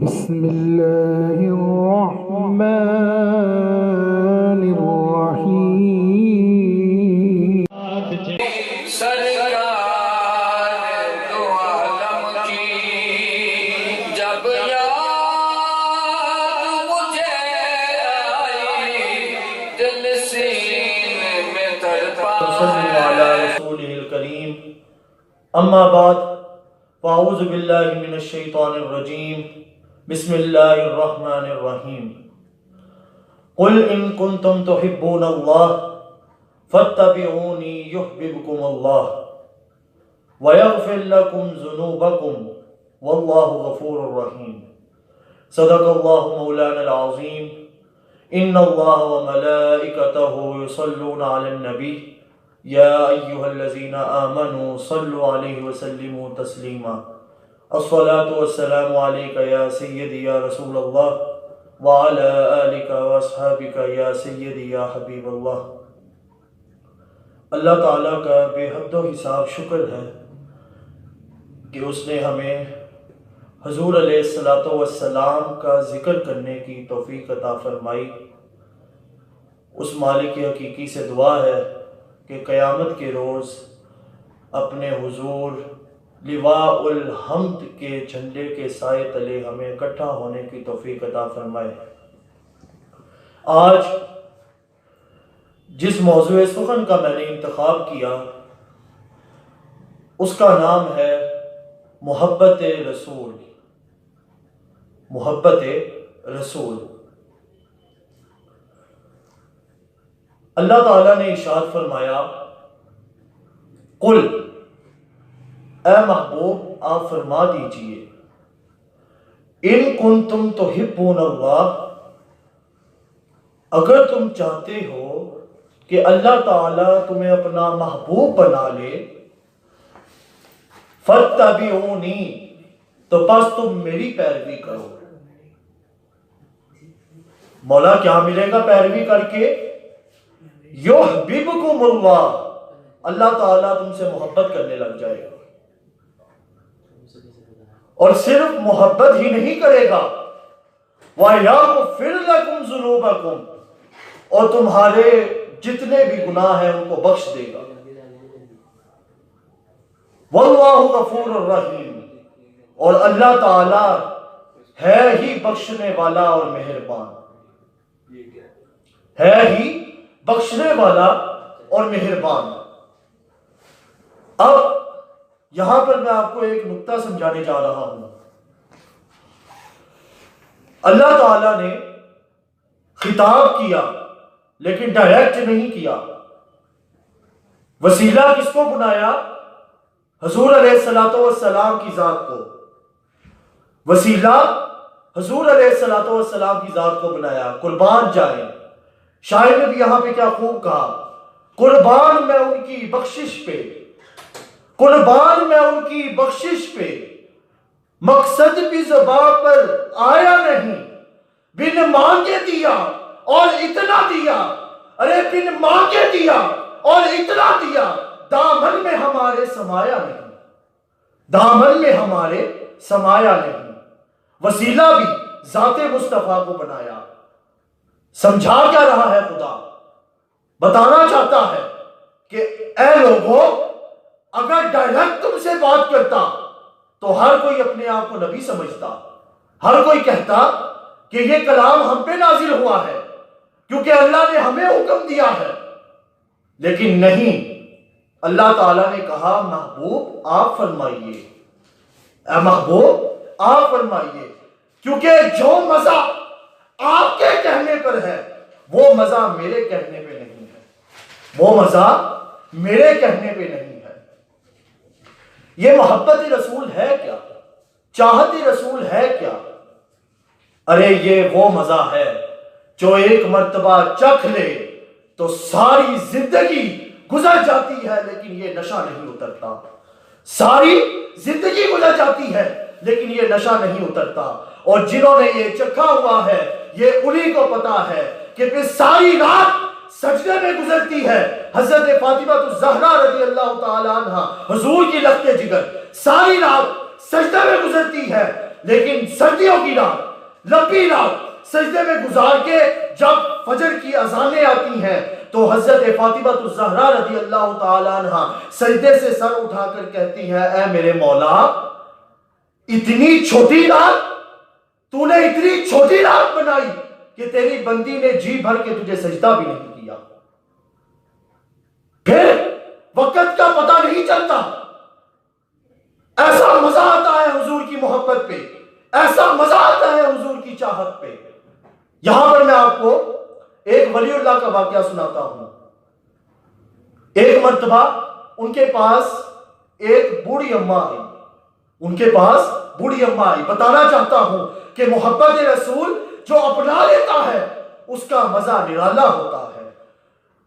بسم الله الرحمن الرحيم. سرکار دو عالم کی جب یاد مجھے آئی دل سینے میں تڑپا صلی علی رسولہ الکریم اما بعد فاعوذ باللہ من الشیطان الرجیم بسم اللہ الرحمن الرحیم قل ان کنتم تحبون اللہ فاتبعونی یحببکم اللہ ویغفر لکم ذنوبکم واللہ غفور الرحیم صدق اللہ مولانا العظیم ان اللہ وملائکتہ یصلون علی النبی یا ایہا الذین آمنوا صلوا علیہ وسلموا تسلیما الصلاة والسلام علیک یا سیدی یا رسول اللہ وعلی آلک واصحابک یا سیدی یا حبیب اللہ. اللہ تعالیٰ کا بے حد و حساب شکر ہے کہ اس نے ہمیں حضور علیہ السلام کا ذکر کرنے کی توفیق عطا فرمائی. اس مالک حقیقی سے دعا ہے کہ قیامت کے روز اپنے حضور لواء الحمد کے جھنڈے کے سائے تلے ہمیں اکٹھا ہونے کی توفیق عطا فرمائے. آج جس موضوع سخن کا میں نے انتخاب کیا اس کا نام ہے محبت رسول. محبت رسول. اللہ تعالیٰ نے ارشاد فرمایا قل اے محبوب آپ فرما دیجئے ان کنتم تحبون اللہ اگر تم چاہتے ہو کہ اللہ تعالیٰ تمہیں اپنا محبوب بنا لے فاتبعونی تو پس تم میری پیروی کرو. مولا کیا ملے گا پیروی کر کے؟ یحببکم اللہ اللہ تعالیٰ تم سے محبت کرنے لگ جائے گا. اور صرف محبت ہی نہیں کرے گا وَيَغْفِرْ لَكُمْ ذُنُوبَكُمْ اور تمہارے جتنے بھی گناہ ہیں ان کو بخش دے گا. وَاللَّهُ غَفُورٌ الرحیم اور اللہ تعالیٰ ہے ہی بخشنے والا اور مہربان. ہے ہی بخشنے والا اور مہربان. اب یہاں پر میں آپ کو ایک نکتہ سمجھانے جا رہا ہوں. اللہ تعالیٰ نے خطاب کیا لیکن ڈائریکٹ نہیں کیا. وسیلہ کس کو بنایا؟ حضور علیہ السلام کی ذات کو. وسیلہ حضور علیہ السلام کی ذات کو بنایا. قربان جائیں. شاعر نے بھی یہاں پہ کیا خوب کہا قربان میں ان کی بخشش پہ قربان میں ان کی بخشش پہ مقصد بھی زبان پر آیا نہیں بن مانگے دیا اور اتنا دیا. ارے بن مانگے دیا اور اتنا دیا دامن میں ہمارے سمایا نہیں. دامن میں ہمارے سمایا نہیں. وسیلہ بھی ذات مصطفیٰ کو بنایا. سمجھا کیا رہا ہے خدا؟ بتانا چاہتا ہے کہ اے لوگوں اگر ڈائریکٹ تم سے بات کرتا تو ہر کوئی اپنے آپ کو نبی سمجھتا. ہر کوئی کہتا کہ یہ کلام ہم پہ نازل ہوا ہے کیونکہ اللہ نے ہمیں حکم دیا ہے. لیکن نہیں. اللہ تعالیٰ نے کہا محبوب آپ فرمائیے. اے محبوب آپ فرمائیے کیونکہ جو مزہ آپ کے کہنے پر ہے وہ مزہ میرے کہنے پہ نہیں ہے. وہ مزہ میرے کہنے پہ نہیں ہے. یہ محبت رسول ہے کیا؟ چاہت رسول ہے کیا؟ ارے یہ وہ مزہ ہے جو ایک مرتبہ چکھ لے تو ساری زندگی گزر جاتی ہے لیکن یہ نشہ نہیں اترتا. ساری زندگی گزر جاتی ہے لیکن یہ نشہ نہیں اترتا. اور جنہوں نے یہ چکھا ہوا ہے یہ انہی کو پتا ہے کہ پھر ساری رات سجدے میں گزرتی ہے. حضرت فاطمہ الزہرا رضی اللہ تعالی عنہ حضور کی لخت جگر ساری رات سجدے میں گزرتی ہے. لیکن سردیوں کی رات، لمبی رات سجدے میں گزار کے جب فجر کی اذانیں آتی ہیں تو حضرت فاطمہ الزہرا رضی اللہ تعالیٰ عنہ سجدے سے سر اٹھا کر کہتی ہے اے میرے مولا، اتنی چھوٹی رات، تو نے اتنی چھوٹی رات بنائی کہ تیری بندی نے جی بھر کے تجھے سجدہ بھی نہیں کیا۔ پھر وقت کا پتہ نہیں چلتا، ایسا مزہ آتا ہے حضور کی محبت پہ، ایسا مزہ آتا ہے حضور کی چاہت پہ۔ یہاں پر میں آپ کو ایک ولی اللہ کا واقعہ سناتا ہوں۔ ایک مرتبہ ان کے پاس ایک بوڑھی اماں آئی، ان کے پاس بوڑھی اماں آئی۔ بتانا چاہتا ہوں کہ محبت رسول جو اپنا لیتا ہے اس کا مزہ نرالا ہوتا ہے۔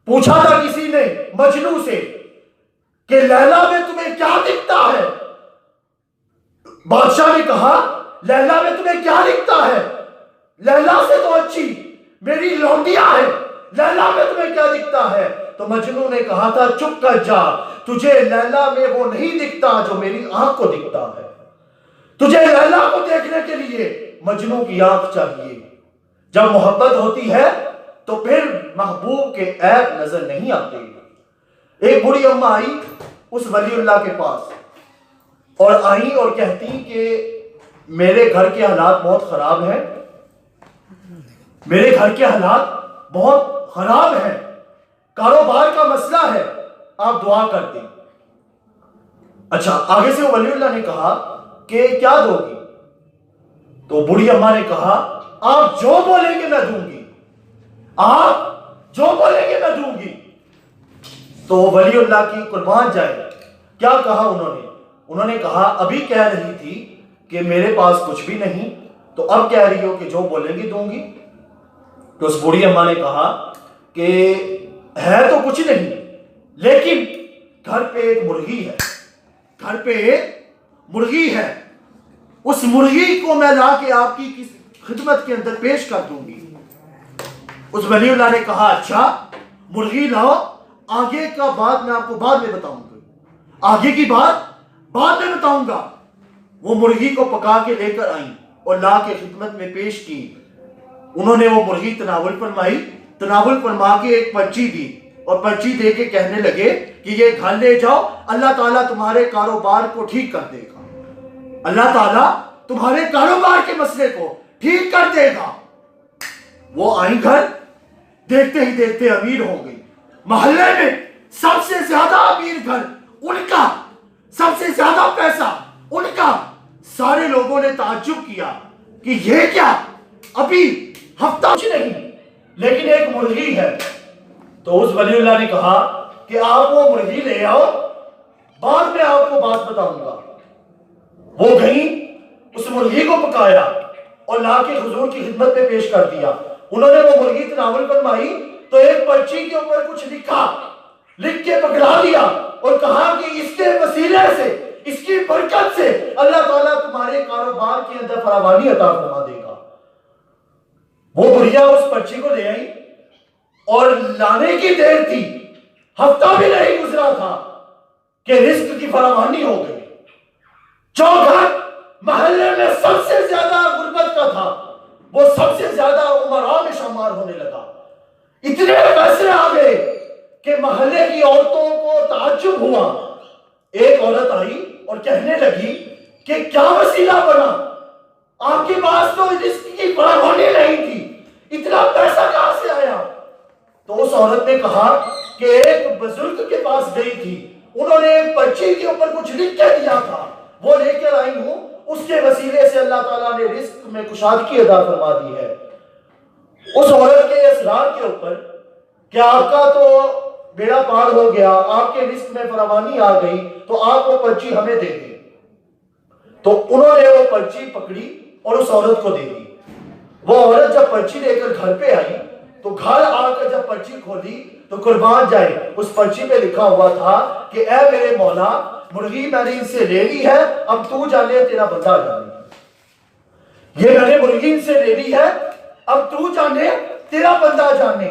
پوچھا تھا کسی نے مجنوں سے کہ لیلا میں تمہیں کیا دکھتا ہے؟ بادشاہ نے کہا لیلا میں تمہیں کیا دکھتا ہے؟ لیلا سے تو اچھی میری لونڈیاں ہے، لیلا میں تمہیں کیا دکھتا ہے؟ تو مجنوں نے کہا تھا چپ کر جا، تجھے لیلا میں وہ نہیں دکھتا جو میری آنکھ کو دکھتا ہے۔ تجھے لیلا کو دیکھنے کے لیے مجنوں کی آنکھ چاہیے۔ جب محبت ہوتی ہے تو پھر محبوب کے عیب نظر نہیں آتے۔ ایک بڑی اماں آئی اس ولی اللہ کے پاس اور آئی اور کہتی کہ میرے گھر کے حالات بہت خراب ہیں، میرے گھر کے حالات بہت خراب ہیں، کاروبار کا مسئلہ ہے، آپ دعا کر دیں۔ اچھا، آگے سے ولی اللہ نے کہا کہ کیا دو گی؟ تو بڑی اماں نے کہا آپ جو بولیں گے میں دوں گی، آپ جو بولیں گے میں دوں گی۔ تو ولی اللہ کی قربان جائے کیا کہا انہوں نے کہا ابھی کہہ رہی تھی کہ میرے پاس کچھ بھی نہیں، تو اب کہہ رہی ہو کہ جو بولیں گی دوں گی۔ تو اس بوڑھی اماں نے کہا کہ ہے تو کچھ نہیں، لیکن گھر پہ ایک مرغی ہے، گھر پہ ایک مرغی ہے، اس مرغی کو میں لا کے آپ کی خدمت کے اندر پیش کر دوں گی۔ اس ولی اللہ نے کہا اچھا مرغی لاؤ، آگے کا بات میں آپ کو بعد میں بتاؤں گا، آگے کی بات بعد میں بتاؤں گا۔ وہ مرغی کو پکا کے لے کر آئیں اور لا کے خدمت میں پیش کی۔ انہوں نے وہ مرغی تناول فرمائی، تناول فرما کے ایک پرچی دی اور پرچی دے کے کہنے لگے کہ یہ گھر لے جاؤ، اللہ تعالیٰ تمہارے کاروبار کو ٹھیک کر دے گا، اللہ تعالیٰ تمہارے کاروبار کے مسئلے کو ٹھیک کر دے گا۔ وہ آئی گھر، دیکھتے ہی دیکھتے امیر ہو گئی۔ محلے میں سب سے زیادہ امیر گھر ان کا، سب سے زیادہ پیسہ ان کا۔ سارے لوگوں نے تعجب کیا کہ یہ کیا، ابھی ہفتہ کچھ نہیں لیکن ایک مرغی ہے۔ تو اس ولی اللہ نے کہا کہ آپ وہ مرغی لے آؤ، بعد میں آپ کو بات بتاؤں گا۔ وہ گئیں، اس مرغی کو پکایا اور لا کے حضور کی خدمت میں پیش کر دیا۔ انہوں نے وہ مرغی تناول فرمائی تو ایک پرچی کے اوپر کچھ لکھا، لکھ کے پکڑا دیا اور کہا کہ اس کے وسیلے سے، اس کی برکت سے اللہ تعالیٰ تمہارے کاروبار کے اندر فراوانی عطا فرما دے گا۔ وہ بڑھیا اس پرچی کو لے آئی اور لانے کی دیر تھی، ہفتہ بھی نہیں گزرا تھا کہ رزق کی فراوانی ہو گئی۔ جو گھر محلے میں سب سے زیادہ غربت کا تھا وہ سب سے زیادہ امراء میں شمار ہونے لگا۔ اتنے پیسے آ گئے کہ محلے کی عورتوں کو تعجب ہوا۔ ایک عورت آئی اور کہنے لگی کہ کیا وسیلہ بنا، آپ کے پاس تو رزق کی فراوانی نہیں تھی، اتنا پیسہ کہاں سے آیا؟ تو اس عورت نے کہا کہ ایک بزرگ کے پاس گئی تھی، انہوں نے ایک پرچی کے اوپر کچھ لکھ کے دیا تھا، وہ لے کر آئی ہوں، اس کے وسیلے سے اللہ تعالیٰ نے رزق میں کشادگی عطا فرما دی ہے۔ اس عورت کے اصرار کے اوپر کہ آپ کا تو بیڑا پار ہو گیا، آپ کے رزق میں فراوانی آ گئی، تو آپ وہ پرچی ہمیں دے دیں۔ تو انہوں نے وہ پرچی پکڑی اور اس عورت کو دے دی۔ وہ عورت جب پرچی لے کر گھر پہ آئی تو گھر آ کر جب پرچی کھولی تو قربان جائے اس پرچی پہ لکھا ہوا تھا کہ اے میرے مولا، مرغی میں نے ان سے لے لی ہے، اب تو جانے تیرا بندہ جانے۔ یہ میں نے مرغی ان سے لے لی ہے، اب تو جانے تیرا بندہ جانے۔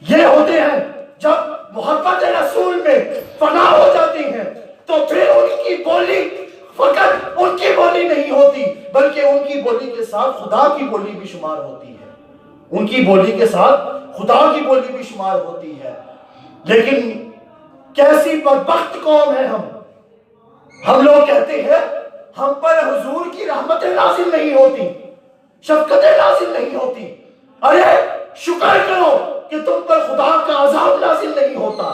یہ ہوتے ہیں جب محبت رسول میں فنا ہو جاتی ہیں تو پھر ان کی بولی فقط ان کی بولی نہیں ہوتی بلکہ ان کی بولی کے ساتھ خدا کی بولی بھی شمار ہوتی ہے، ان کی بولی کے ساتھ خدا کی بولی بھی شمار ہوتی ہے۔ لیکن کیسی بدبخت قوم ہے ہم لوگ کہتے ہیں ہم پر حضور کی رحمتیں نازل نہیں ہوتی، شفقتیں نازل نہیں ہوتی۔ ارے شکر کرو کہ تم پر خدا کا عذاب نازل نہیں ہوتا۔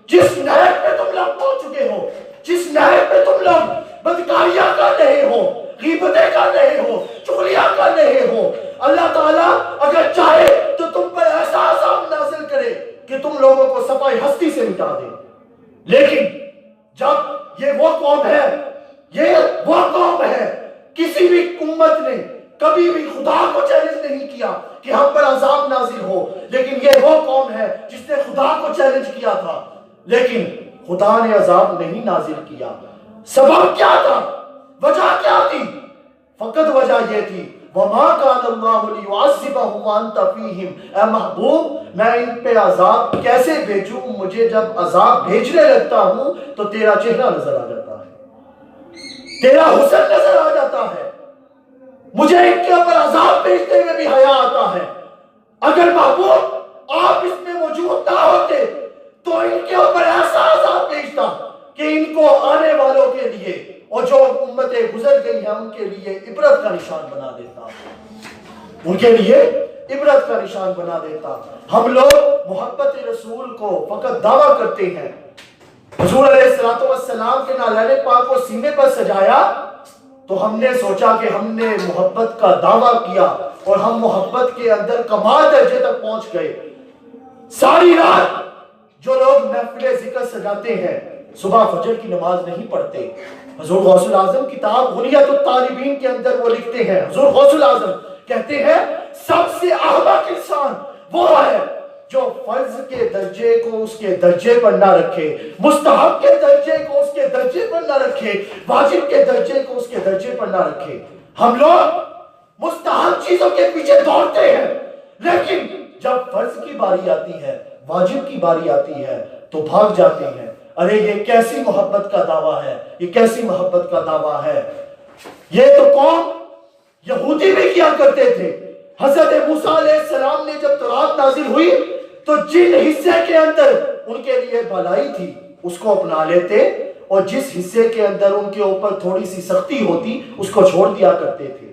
جس نہر پہ تم لوگ پہنچ چکے ہو، جس نہر پہ تم لوگ بدکاریاں کر رہے ہو، غیبتیں کر رہے ہو، چغلیاں کر رہے ہو، اللہ تعالیٰ اگر چاہے تو تم پر ایسا عذاب نازل کرے کہ تم لوگوں کو صفائی ہستی سے مٹا دے۔ لیکن جب یہ وہ قوم ہے کسی بھی امت نے کبھی بھی خدا کو چیلنج نہیں کیا کہ ہم پر عذاب نازل ہو، لیکن یہ وہ قوم ہے جس نے خدا کو چیلنج کیا تھا لیکن خدا نے عذاب نہیں نازل کیا۔ سبب کیا تھا؟ وجہ کیا تھی؟ فقط وجہ یہ تھی وَمَا كَانَ اللَّهُ لِيُعَذِّبَهُمْ وَأَنْتَ فِيهِمْ۔ اے محبوب میں ان پہ عذاب کیسے بھیجوں؟ مجھے جب عذاب بھیجنے لگتا ہوں تو تیرا چہرہ نظر آ جاتا ہے، تیرا حسن نظر آ جاتا ہے، مجھے ان کے اوپر عذاب بھیجتے ہوئے بھی حیا آتا ہے۔ اگر محبوب آپ اس میں موجود نہ ہوتے تو ان کے اوپر ایسا عذاب بھیجتا کہ ان کو آنے والوں کے لیے اور جو امتیں گزر گئی ہیں ان کے لیے عبرت کا نشان بنا دیتا، ان کے لیے عبرت کا نشان بنا دیتا۔ ہم لوگ محبت رسول کو فقط دعویٰ کرتے ہیں۔ حضور علیہ السلام کے نالین پاک کو سینے پر سجایا تو ہم نے سوچا کہ ہم نے محبت کا دعویٰ کیا اور ہم محبت کے اندر کمال درجے تک پہنچ گئے۔ ساری رات جو لوگ محفل ذکر سجاتے ہیں صبح فجر کی نماز نہیں پڑھتے۔ حضور غوث الاعظم کتاب غنیت الطالبین کے اندر وہ لکھتے ہیں، حضور غوث الاعظم کہتے ہیں سب سے احمق انسان وہ ہے جو فرض کے درجے کو اس کے درجے پر نہ رکھے، مستحب کے درجے کو اس کے درجے پر نہ رکھے، واجب کے درجے کو اس کے درجے پر نہ رکھے۔ ہم لوگ مستحب چیزوں کے پیچھے دوڑتے ہیں لیکن جب فرض کی باری آتی ہے، واجب کی باری آتی ہے تو بھاگ جاتے ہیں۔ ارے یہ کیسی محبت کا دعویٰ ہے، یہ کیسی محبت کا دعویٰ ہے۔ یہ تو قوم یہودی بھی کیا کرتے تھے۔ حضرت موسیٰ علیہ السلام نے جب تورات نازل ہوئی تو جن حصے کے اندر ان کے لیے بھلائی تھی اس کو اپنا لیتے اور جس حصے کے اندر ان کے اوپر تھوڑی سی سختی ہوتی اس کو چھوڑ دیا کرتے تھے۔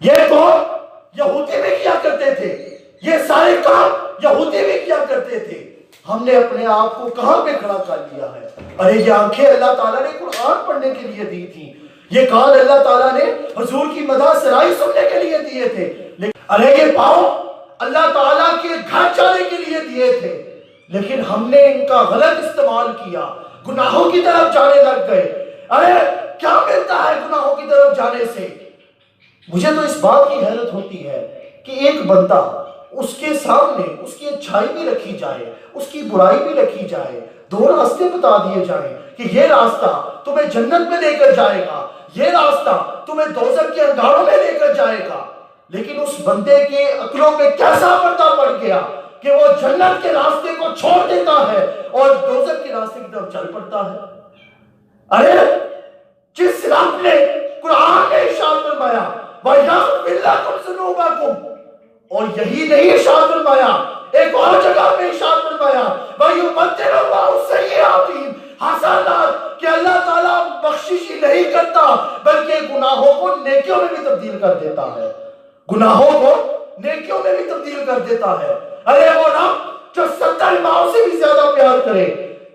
یہ قوم یہودی بھی کیا کرتے تھے، یہ سارے کام یہودی بھی کیا کرتے تھے۔ ہم نے اپنے آپ کو کہاں پہ کھڑا کر لیا ہے؟ ارے یہ آنکھیں اللہ تعالیٰ نے قرآن پڑھنے کے لیے دی تھی، یہ کان اللہ تعالیٰ نے حضور کی مدح سرائی سننے کے لیے دیے تھے، ارے یہ پاؤں اللہ تعالیٰ کے گھر جانے کے لیے دیے تھے، لیکن ہم نے ان کا غلط استعمال کیا، گناہوں کی طرف جانے لگ گئے۔ ارے کیا ملتا ہے گناہوں کی طرف جانے سے؟ مجھے تو اس بات کی حیرت ہوتی ہے کہ ایک بندہ اس کے سامنے اس کی اچھائی بھی رکھی جائے، اس کی برائی بھی رکھی جائے، دو راستے بتا دیے جائیں کہ یہ راستہ تمہیں جنت میں لے کر جائے گا، یہ راستہ تمہیں دوزخ کے انگاروں میں لے کر جائے گا، لیکن اس بندے کے عقلوں میں کیسا پردہ پڑ گیا کہ وہ جنت کے راستے کو چھوڑ دیتا ہے اور دوزخ کے راستے کی طرف چل پڑتا ہے۔ ارے جس رب نے قرآن میں ارشاد فرمایا وَيَغْفِرْ لَكُمْ ذُنُوبَكُمْ، اور یہی نہیں ارشاد فرمایا، ایک اور جگہ میں ارشاد فرمایا وَيُبَدِّلُ اللَّهُ سَيِّئَاتِهِمْ حسنات، کہ اللہ تعالیٰ بخشش ہی نہیں کرتا بلکہ گناہوں کو نیکیوں میں بھی تبدیل کر دیتا ہے، گناہوں کو نیکیوں میں بھی تبدیل کر دیتا ہے۔ ارے وہ رب جو 70 ماؤں سے بھی زیادہ پیار کرے،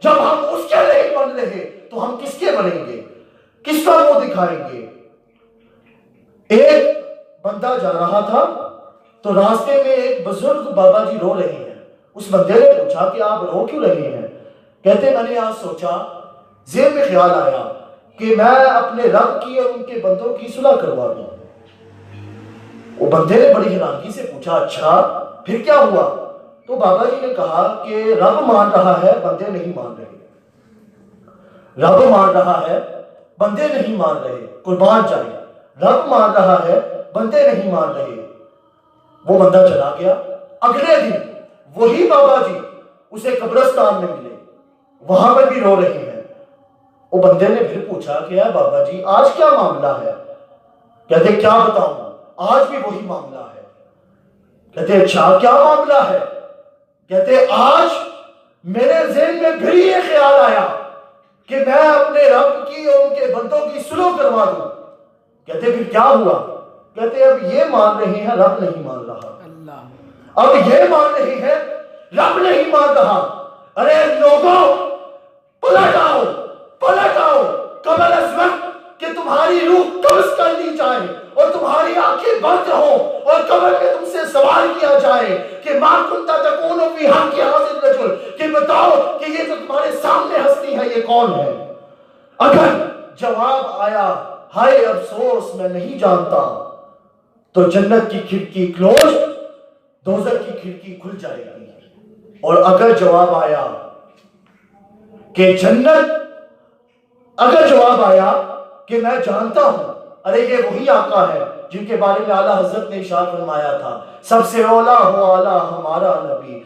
جب ہم اس کے نہیں بن رہے تو ہم کس کے بنیں گے؟ کس کا منہ دکھائیں گے؟ ایک بندہ جا رہا تھا تو راستے میں ایک بزرگ بابا جی رو رہے ہیں۔ اس بندے نے پوچھا کہ آپ رو کیوں رہے ہیں؟ کہتے میں نے آج سوچا، ذہن میں خیال آیا کہ میں اپنے رب کی اور ان کے بندوں کی صلح کروا دوں۔ وہ بندے نے بڑی حیرانگی سے پوچھا اچھا پھر کیا ہوا؟ تو بابا جی نے کہا کہ رب مان رہا ہے بندے نہیں مان رہے، رب مان رہا ہے بندے نہیں مان رہے، قربان جائے، رب مان رہا ہے بندے نہیں مان رہے۔ وہ بندہ چلا گیا۔ اگلے دن وہی بابا جی اسے قبرستان میں ملے، وہاں پر بھی رو رہے ہیں۔ وہ بندے نے پھر پوچھا کہ اے بابا جی آج کیا معاملہ ہے؟ کہتے کیا بتاؤں، آج بھی وہی معاملہ ہے۔ کہتے اچھا کیا معاملہ ہے؟ کہتے آج میرے ذہن میں پھر یہ خیال آیا کہ میں اپنے رب کی اور ان کے بندوں کی صلح کروا دوں۔ کہتے پھر کیا ہوا؟ کہتے اب یہ مان رہے ہیں رب نہیں مان رہا، اب یہ مان رہے ہیں رب نہیں مان رہا۔ ارے لوگوں پلٹ آؤ، پلٹ آؤ قبل از وقت کہ تمہاری روح قبض کر لی جائے اور تمہاری آنکھیں بند ہوں اور قبر میں تم سے سوال کیا جائے کہ ما کنت تکون فی حق ھذا الرجل، کہ بتاؤ کہ یہ جو تمہارے سامنے ہستی ہے یہ کون ہے؟ اگر جواب آیا ہائے افسوس میں نہیں جانتا، تو جنت کی کھڑکی کلوز، دوزخ کی کھڑکی کھل جائے گی۔ اور اگر جواب آیا کہ جنت، اگر جواب آیا کہ میں جانتا ہوں، ارے یہ وہی آقا ہے جن کے بارے میں اعلیٰ حضرت نے ارشاد فرمایا تھا سب سے اولا ہو اعلیٰ ہمارا نبی۔